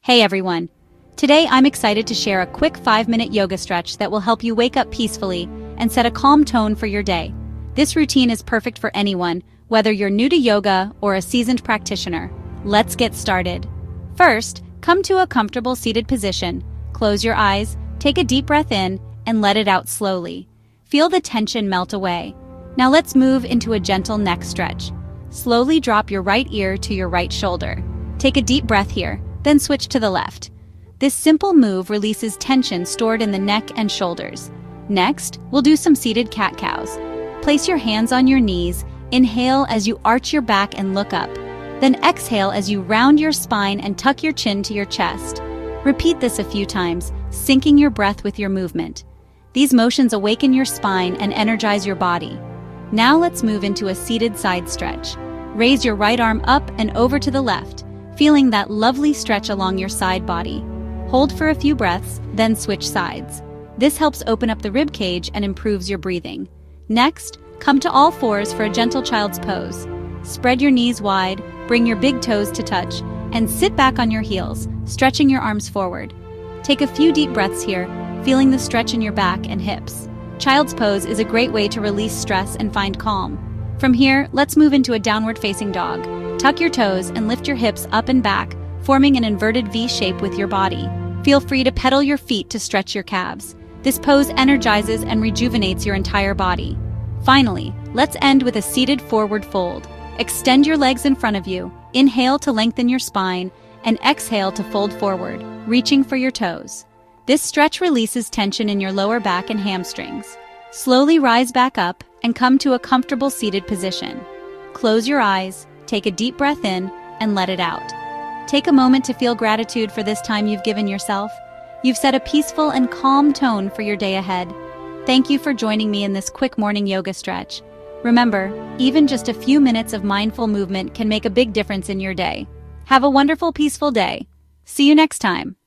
Hey everyone! Today I'm excited to share a quick 5-minute yoga stretch that will help you wake up peacefully and set a calm tone for your day. This routine is perfect for anyone, whether you're new to yoga or a seasoned practitioner. Let's get started. First, come to a comfortable seated position. Close your eyes, take a deep breath in, and let it out slowly. Feel the tension melt away. Now let's move into a gentle neck stretch. Slowly drop your right ear to your right shoulder. Take a deep breath here, then switch to the left. This simple move releases tension stored in the neck and shoulders. Next, we'll do some seated cat-cows. Place your hands on your knees, inhale as you arch your back and look up. Then exhale as you round your spine and tuck your chin to your chest. Repeat this a few times, syncing your breath with your movement. These motions awaken your spine and energize your body. Now let's move into a seated side stretch. Raise your right arm up and over to the left, feeling that lovely stretch along your side body. Hold for a few breaths, then switch sides. This helps open up the rib cage and improves your breathing. Next, come to all fours for a gentle child's pose. Spread your knees wide, bring your big toes to touch, and sit back on your heels, stretching your arms forward. Take a few deep breaths here, feeling the stretch in your back and hips. Child's pose is a great way to release stress and find calm. From here, let's move into a downward-facing dog. Tuck your toes and lift your hips up and back, forming an inverted V shape with your body. Feel free to pedal your feet to stretch your calves. This pose energizes and rejuvenates your entire body. Finally, let's end with a seated forward fold. Extend your legs in front of you, inhale to lengthen your spine, and exhale to fold forward, reaching for your toes. This stretch releases tension in your lower back and hamstrings. Slowly rise back up and come to a comfortable seated position. Close your eyes, take a deep breath in, and let it out. Take a moment to feel gratitude for this time you've given yourself. You've set a peaceful and calm tone for your day ahead. Thank you for joining me in this quick morning yoga stretch. Remember, even just a few minutes of mindful movement can make a big difference in your day. Have a wonderful, peaceful day. See you next time.